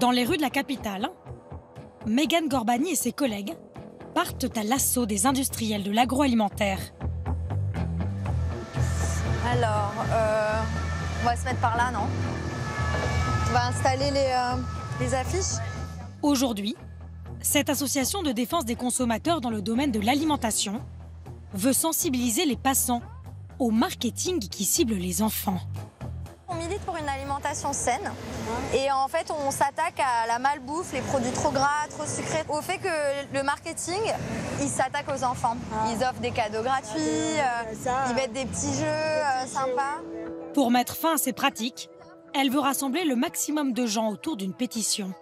Dans les rues de la capitale, Mégane Gorbani et ses collègues partent à l'assaut des industriels de l'agroalimentaire. Alors, on va se mettre par là, non? On va installer les affiches. Aujourd'hui, cette association de défense des consommateurs dans le domaine de l'alimentation veut sensibiliser les passants au marketing qui cible les enfants. On milite pour une alimentation saine et en fait on s'attaque à la malbouffe, les produits trop gras, trop sucrés, au fait que le marketing, il s'attaque aux enfants. Ils offrent des cadeaux gratuits, ils mettent des petits jeux sympas. Pour mettre fin à ces pratiques, elle veut rassembler le maximum de gens autour d'une pétition.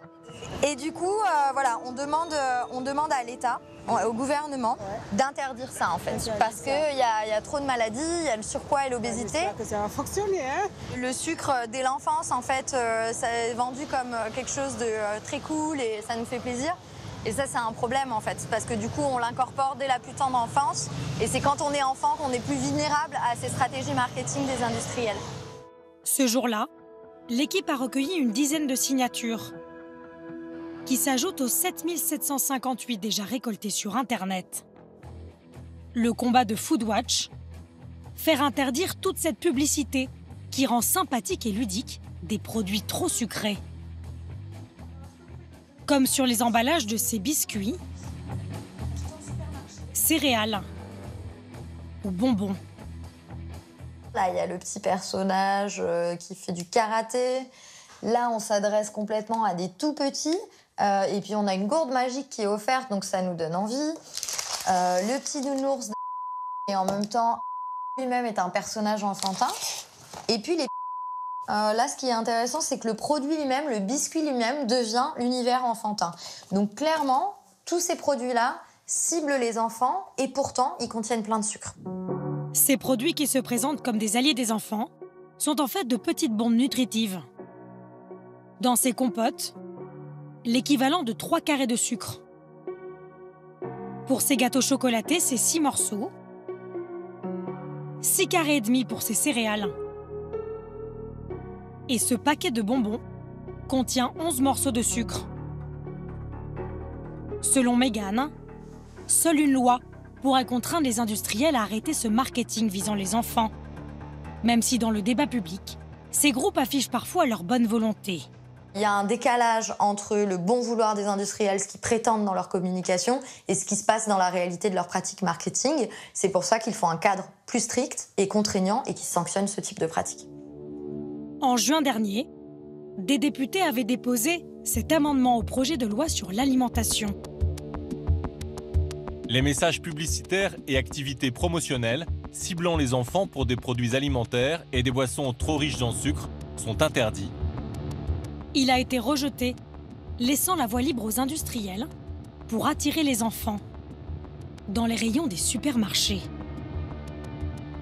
Et du coup, voilà, on demande à l'État, au gouvernement, d'interdire ça en fait. Parce qu'il y a trop de maladies, il y a le surpoids et l'obésité. Ça va fonctionner, hein? Le sucre dès l'enfance, en fait, ça est vendu comme quelque chose de très cool et ça nous fait plaisir. Et ça, c'est un problème en fait, parce que du coup, on l'incorpore dès la plus tendre enfance. Et c'est quand on est enfant qu'on est plus vulnérable à ces stratégies marketing des industriels. Ce jour-là, l'équipe a recueilli une dizaine de signatures qui s'ajoutent aux 7758 déjà récoltés sur Internet. Le combat de Foodwatch, faire interdire toute cette publicité qui rend sympathique et ludique des produits trop sucrés. Comme sur les emballages de ces biscuits, céréales ou bonbons. Là, il y a le petit personnage qui fait du karaté. Là, on s'adresse complètement à des tout petits. Et puis, on a une gourde magique qui est offerte, donc ça nous donne envie. Le petit nounours, et en même temps, lui-même est un personnage enfantin. Et puis, là, ce qui est intéressant, c'est que le produit lui-même, le biscuit lui-même, devient l'univers enfantin. Donc, clairement, tous ces produits-là ciblent les enfants et pourtant, ils contiennent plein de sucre. Ces produits qui se présentent comme des alliés des enfants sont en fait de petites bombes nutritives. Dans ces compotes, l'équivalent de 3 carrés de sucre. Pour ces gâteaux chocolatés, c'est 6 morceaux. 6 carrés et demi pour ces céréales. Et ce paquet de bonbons contient 11 morceaux de sucre. Selon Mégane, seule une loi pourrait contraindre les industriels à arrêter ce marketing visant les enfants. Même si dans le débat public, ces groupes affichent parfois leur bonne volonté. Il y a un décalage entre le bon vouloir des industriels, ce qu'ils prétendent dans leur communication, et ce qui se passe dans la réalité de leur pratique marketing. C'est pour ça qu'il faut un cadre plus strict et contraignant et qui sanctionne ce type de pratique. En juin dernier, des députés avaient déposé cet amendement au projet de loi sur l'alimentation. Les messages publicitaires et activités promotionnelles ciblant les enfants pour des produits alimentaires et des boissons trop riches en sucre sont interdits. Il a été rejeté, laissant la voie libre aux industriels pour attirer les enfants dans les rayons des supermarchés.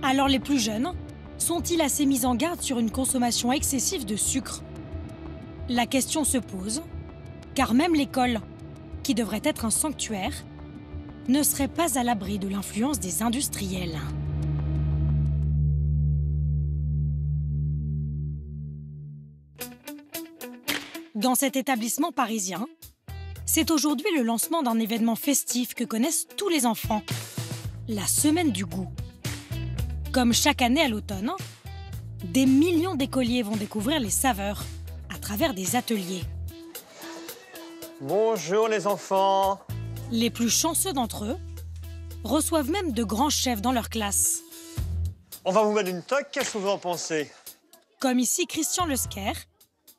Alors les plus jeunes sont-ils assez mis en garde sur une consommation excessive de sucre? La question se pose, car même l'école, qui devrait être un sanctuaire, ne serait pas à l'abri de l'influence des industriels. Dans cet établissement parisien, c'est aujourd'hui le lancement d'un événement festif que connaissent tous les enfants, la Semaine du goût. Comme chaque année à l'automne, des millions d'écoliers vont découvrir les saveurs à travers des ateliers. Bonjour les enfants. Les plus chanceux d'entre eux reçoivent même de grands chefs dans leur classe. On va vous mettre une toque, qu'est-ce que vous en pensez? Comme ici Christian Lesquer,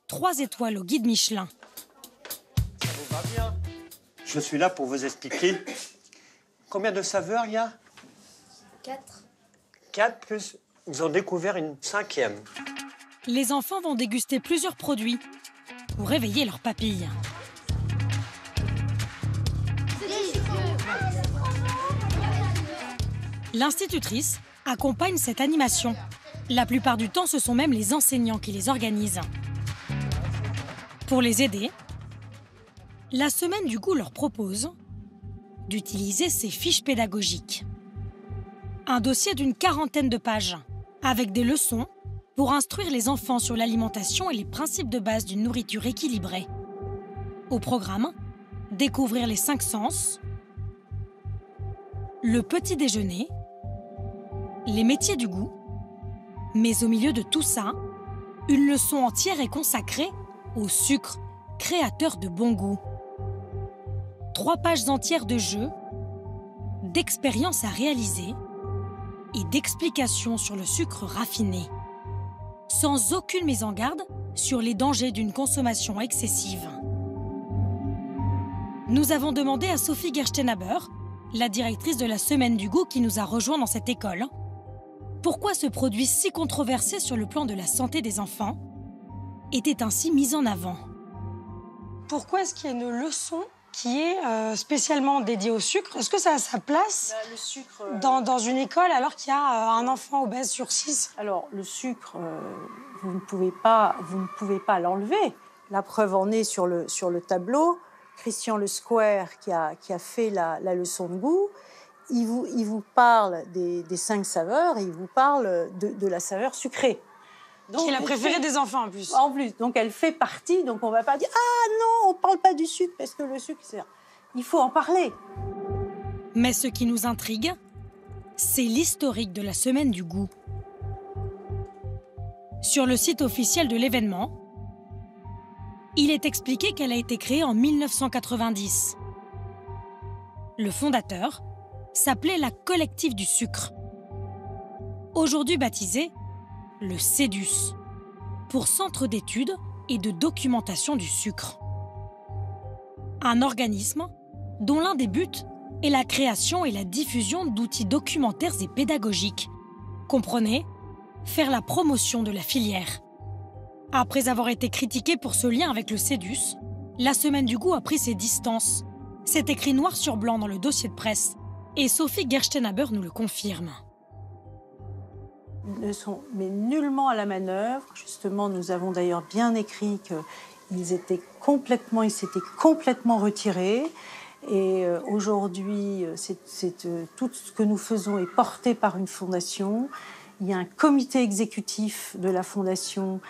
3 étoiles au guide Michelin. Ça vous va bien? Je suis là pour vous expliquer combien de saveurs il y a? 4. 4 plus, ils ont découvert une 5e. Les enfants vont déguster plusieurs produits pour réveiller leurs papilles. L'institutrice accompagne cette animation. La plupart du temps, ce sont même les enseignants qui les organisent. Pour les aider, la Semaine du goût leur propose d'utiliser ces fiches pédagogiques. Un dossier d'une 40aine de pages, avec des leçons pour instruire les enfants sur l'alimentation et les principes de base d'une nourriture équilibrée. Au programme, découvrir les 5 sens, le petit déjeuner, les métiers du goût, mais au milieu de tout ça, une leçon entière est consacrée au sucre, créateur de bon goût. 3 pages entières de jeux, d'expériences à réaliser et d'explications sur le sucre raffiné, sans aucune mise en garde sur les dangers d'une consommation excessive. Nous avons demandé à Sophie Gerstenhaber, la directrice de la Semaine du goût qui nous a rejoints dans cette école, pourquoi ce produit si controversé sur le plan de la santé des enfants était ainsi mis en avant. Pourquoi est-ce qu'il y a une leçon qui est spécialement dédiée au sucre? Est-ce que ça a sa place le sucre, dans une école alors qu'il y a un enfant obèse sur 6? Alors, le sucre, vous ne pouvez pas l'enlever. La preuve en est sur le tableau. Christian Le Square, qui a fait la leçon de goût, il vous parle des 5 saveurs et il vous parle de la saveur sucrée. Donc, qui est la préférée des enfants en plus. En plus, donc elle fait partie, donc on ne va pas dire « Ah non, on ne parle pas du sucre parce que le sucre, c'est... » Il faut en parler. Mais ce qui nous intrigue, c'est l'historique de la Semaine du goût. Sur le site officiel de l'événement, il est expliqué qu'elle a été créée en 1990. Le fondateur s'appelait la Collectif du sucre, aujourd'hui baptisé le CEDUS, pour Centre d'études et de documentation du sucre. Un organisme dont l'un des buts est la création et la diffusion d'outils documentaires et pédagogiques. Comprenez, faire la promotion de la filière. Après avoir été critiqué pour ce lien avec le CEDUS, la Semaine du goût a pris ses distances. C'est écrit noir sur blanc dans le dossier de presse. Et Sophie Gerstenhaber nous le confirme. Ils ne sont mais nullement à la manœuvre. Justement, nous avons d'ailleurs bien écrit qu'ils s'étaient complètement retirés. Et aujourd'hui, tout ce que nous faisons est porté par une fondation. Il y a un comité exécutif de la fondation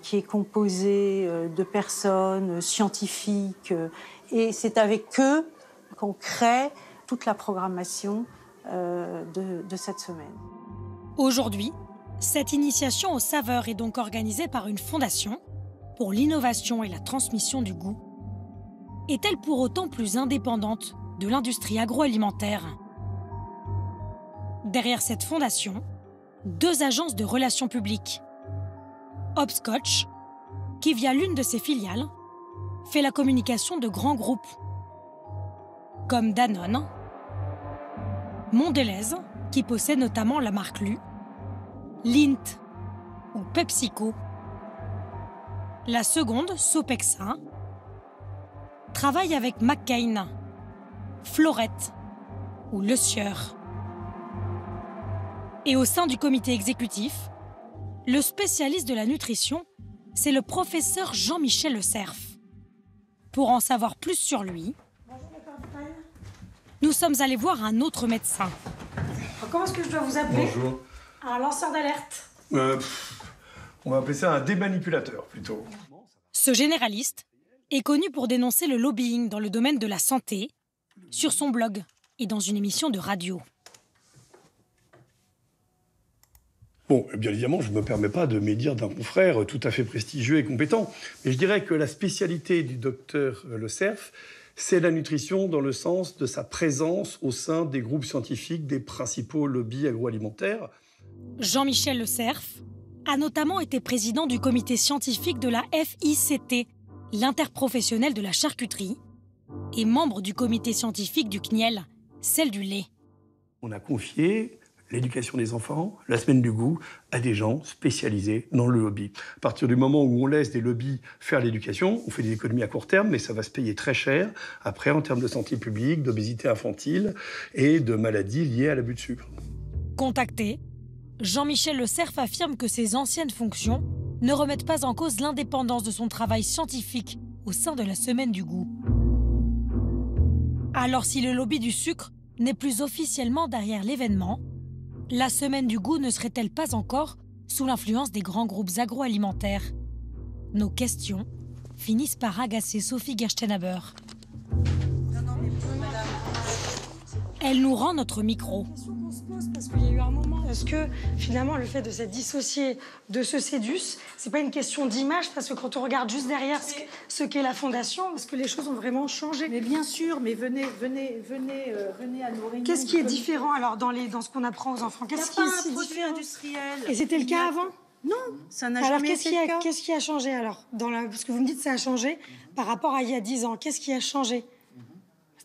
qui est composé de personnes scientifiques. Et c'est avec eux qu'on crée toute la programmation de cette semaine. Aujourd'hui, cette initiation aux saveurs est donc organisée par une fondation pour l'innovation et la transmission du goût. Est-elle pour autant plus indépendante de l'industrie agroalimentaire? Derrière cette fondation, 2 agences de relations publiques. Hopscotch, qui via l'une de ses filiales, fait la communication de grands groupes, comme Danone, Mondelez, qui possède notamment la marque Lu, Lindt ou PepsiCo. La seconde, Sopexa, travaille avec McCain, Florette ou Le Sieur. Et au sein du comité exécutif, le spécialiste de la nutrition, c'est le professeur Jean-Michel Le Cerf. Pour en savoir plus sur lui, nous sommes allés voir un autre médecin. Comment est-ce que je dois vous appeler? Bonjour. Un lanceur d'alerte. On va appeler ça un démanipulateur, plutôt. Ce généraliste est connu pour dénoncer le lobbying dans le domaine de la santé, sur son blog et dans une émission de radio. Bon, bien évidemment, je ne me permets pas de médire d'un confrère tout à fait prestigieux et compétent, mais je dirais que la spécialité du docteur Le Cerf, c'est la nutrition dans le sens de sa présence au sein des groupes scientifiques des principaux lobbies agroalimentaires. Jean-Michel Le Cerf a notamment été président du comité scientifique de la FICT, l'interprofessionnelle de la charcuterie, et membre du comité scientifique du CNIEL, celle du lait. On a confié l'éducation des enfants, la semaine du goût, à des gens spécialisés dans le lobby. À partir du moment où on laisse des lobbies faire l'éducation, on fait des économies à court terme, mais ça va se payer très cher après en termes de santé publique, d'obésité infantile et de maladies liées à l'abus de sucre. Contacté, Jean-Michel Le Cerf affirme que ses anciennes fonctions ne remettent pas en cause l'indépendance de son travail scientifique au sein de la Semaine du goût. Alors si le lobby du sucre n'est plus officiellement derrière l'événement, la Semaine du goût ne serait-elle pas encore sous l'influence des grands groupes agroalimentaires? Nos questions finissent par agacer Sophie Gerstenhaber. Elle nous rend notre micro. Parce qu'il y a eu un moment. Est-ce que finalement le fait de s'être dissocié de ce CEDUS, c'est pas une question d'image, parce que quand on regarde juste derrière ce qu'est la fondation, est-ce que les choses ont vraiment changé? Mais bien sûr, mais venez à nos réunions. Qu'est-ce qui est différent alors dans ce qu'on apprend aux enfants? Qu'est-ce qui est si différent? Industriel. Et c'était le cas avant? Non, ça n'a Alors jamais été le cas. qu'est-ce qui a changé alors parce que vous me dites que ça a changé par rapport à il y a 10 ans. Qu'est-ce qui a changé?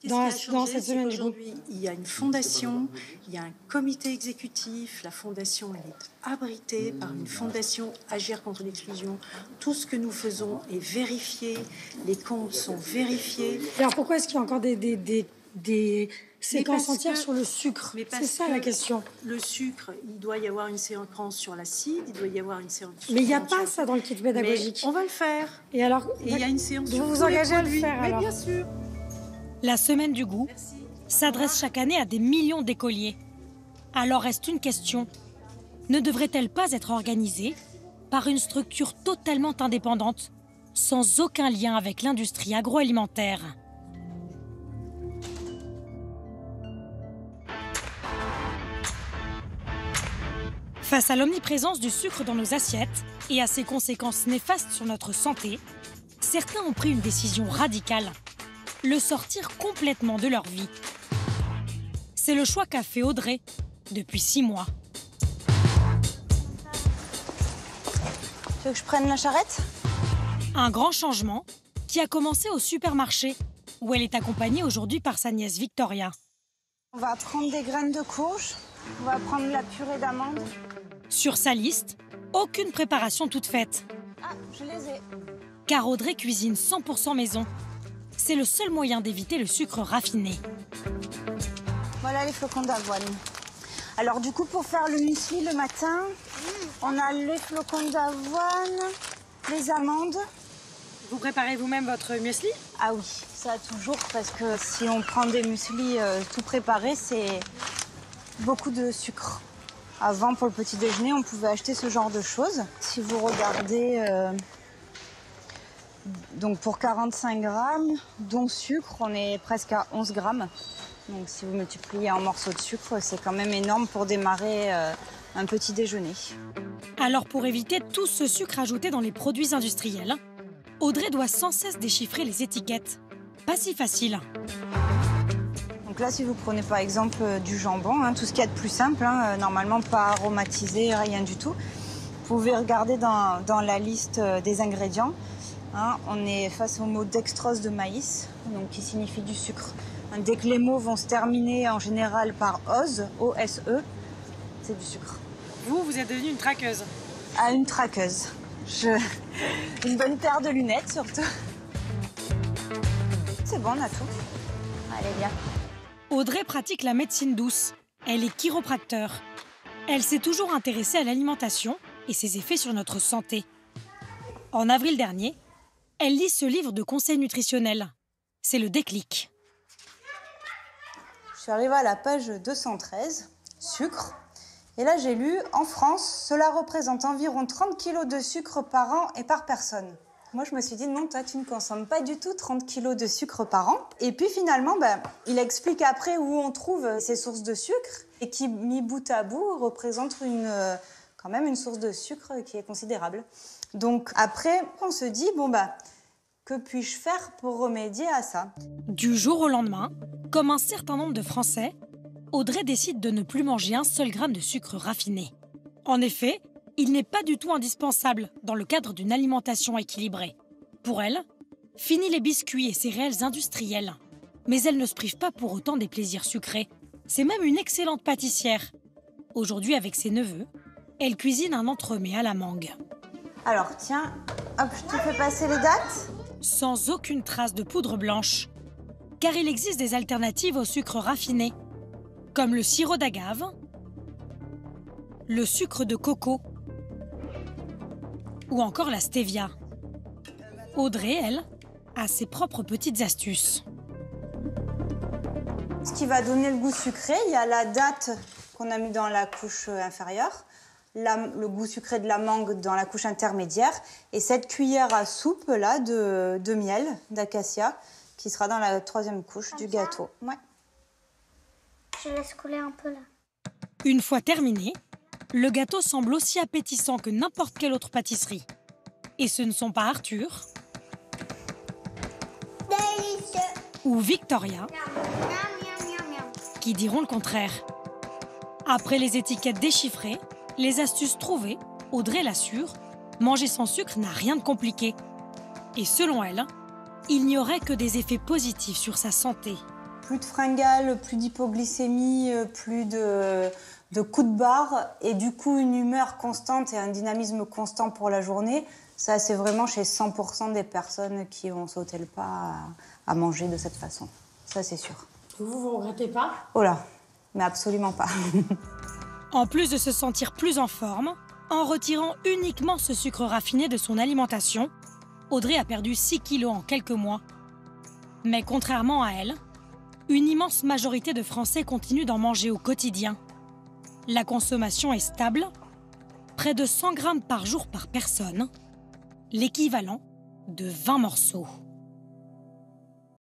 Dans cette semaine du goût. Aujourd'hui, il y a une fondation, il y a un comité exécutif. La fondation, elle est abritée par une fondation Agir contre l'exclusion. Tout ce que nous faisons est vérifié, les comptes sont vérifiés. Alors pourquoi est-ce qu'il y a encore des séquences entières sur le sucre? C'est ça la question. Le sucre, il doit y avoir une séquence sur l'acide, il doit y avoir une séquence. Mais il n'y a pas ça dans le kit pédagogique. Mais on va le faire. Et alors, il y a une séance sur vous tous vous les engagez à le produits. faire Mais alors? bien sûr. La semaine du goût s'adresse chaque année à des millions d'écoliers. Alors reste une question. Ne devrait-elle pas être organisée par une structure totalement indépendante, sans aucun lien avec l'industrie agroalimentaire ? Face à l'omniprésence du sucre dans nos assiettes et à ses conséquences néfastes sur notre santé, certains ont pris une décision radicale. Le sortir complètement de leur vie. C'est le choix qu'a fait Audrey depuis 6 mois. Tu veux que je prenne la charrette? Un grand changement qui a commencé au supermarché, où elle est accompagnée aujourd'hui par sa nièce Victoria. On va prendre des graines de courge, on va prendre la purée d'amande. Sur sa liste, aucune préparation toute faite. Ah, je les ai. Car Audrey cuisine 100% maison. C'est le seul moyen d'éviter le sucre raffiné. Voilà les flocons d'avoine. Alors du coup, pour faire le muesli le matin, on a les flocons d'avoine, les amandes. Vous préparez vous-même votre muesli? Ah oui, ça toujours, parce que si on prend des mueslis tout préparés, c'est beaucoup de sucre. Avant, pour le petit déjeuner, on pouvait acheter ce genre de choses. Si vous regardez... Donc pour 45 grammes, dont sucre, on est presque à 11 grammes. Donc si vous multipliez en morceaux de sucre, c'est quand même énorme pour démarrer un petit déjeuner. Alors pour éviter tout ce sucre ajouté dans les produits industriels, Audrey doit sans cesse déchiffrer les étiquettes. Pas si facile. Donc là, si vous prenez par exemple du jambon, tout ce qu'il y a de plus simple, normalement pas aromatisé, rien du tout, vous pouvez regarder dans la liste des ingrédients. On est face au mot dextrose de maïs, donc qui signifie du sucre. Dès que les mots vont se terminer en général par ose, O-S-E, c'est du sucre. Vous êtes devenue une traqueuse. Ah, une traqueuse. Une bonne paire de lunettes surtout. C'est bon, on a tout. Allez, viens. Audrey pratique la médecine douce. Elle est chiropracteur. Elle s'est toujours intéressée à l'alimentation et ses effets sur notre santé. En avril dernier, elle lit ce livre de conseils nutritionnels. C'est le déclic. Je suis arrivée à la page 213, sucre. Et là, j'ai lu, en France, cela représente environ 30 kilos de sucre par an et par personne. Moi, je me suis dit, non, toi, tu ne consommes pas du tout 30 kilos de sucre par an. Et puis, finalement, il explique après où on trouve ces sources de sucre et qui, mis bout à bout, représentent quand même une source de sucre qui est considérable. Donc, après, on se dit, que puis-je faire pour remédier à ça? Du jour au lendemain, comme un certain nombre de Français, Audrey décide de ne plus manger un seul gramme de sucre raffiné. En effet, il n'est pas du tout indispensable dans le cadre d'une alimentation équilibrée. Pour elle, fini les biscuits et céréales industrielles. Mais elle ne se prive pas pour autant des plaisirs sucrés. C'est même une excellente pâtissière. Aujourd'hui, avec ses neveux, elle cuisine un entremets à la mangue. Alors, tiens, hop, je te fais passer les dates. Sans aucune trace de poudre blanche. Car il existe des alternatives au sucre raffiné, comme le sirop d'agave, le sucre de coco ou encore la stevia. Audrey, elle, a ses propres petites astuces. Ce qui va donner le goût sucré, il y a la date qu'on a mis dans la couche inférieure. le goût sucré de la mangue dans la couche intermédiaire et cette cuillère à soupe là de miel d'acacia qui sera dans la 3e couche du gâteau. Ouais. Je laisse couler un peu là. Une fois terminé, le gâteau semble aussi appétissant que n'importe quelle autre pâtisserie. Et ce ne sont pas Arthur ou Victoria qui diront le contraire. Après les étiquettes déchiffrées, les astuces trouvées, Audrey l'assure, manger sans sucre n'a rien de compliqué. Et selon elle, il n'y aurait que des effets positifs sur sa santé. Plus de fringales, plus d'hypoglycémie, plus de coups de barre et du coup une humeur constante et un dynamisme constant pour la journée. Ça, c'est vraiment chez 100% des personnes qui ont sauté le pas à manger de cette façon. Ça, c'est sûr. Vous regrettez pas? Oh là, mais absolument pas. En plus de se sentir plus en forme, en retirant uniquement ce sucre raffiné de son alimentation, Audrey a perdu 6 kilos en quelques mois. Mais contrairement à elle, une immense majorité de Français continuent d'en manger au quotidien. La consommation est stable, près de 100 grammes par jour par personne, l'équivalent de 20 morceaux.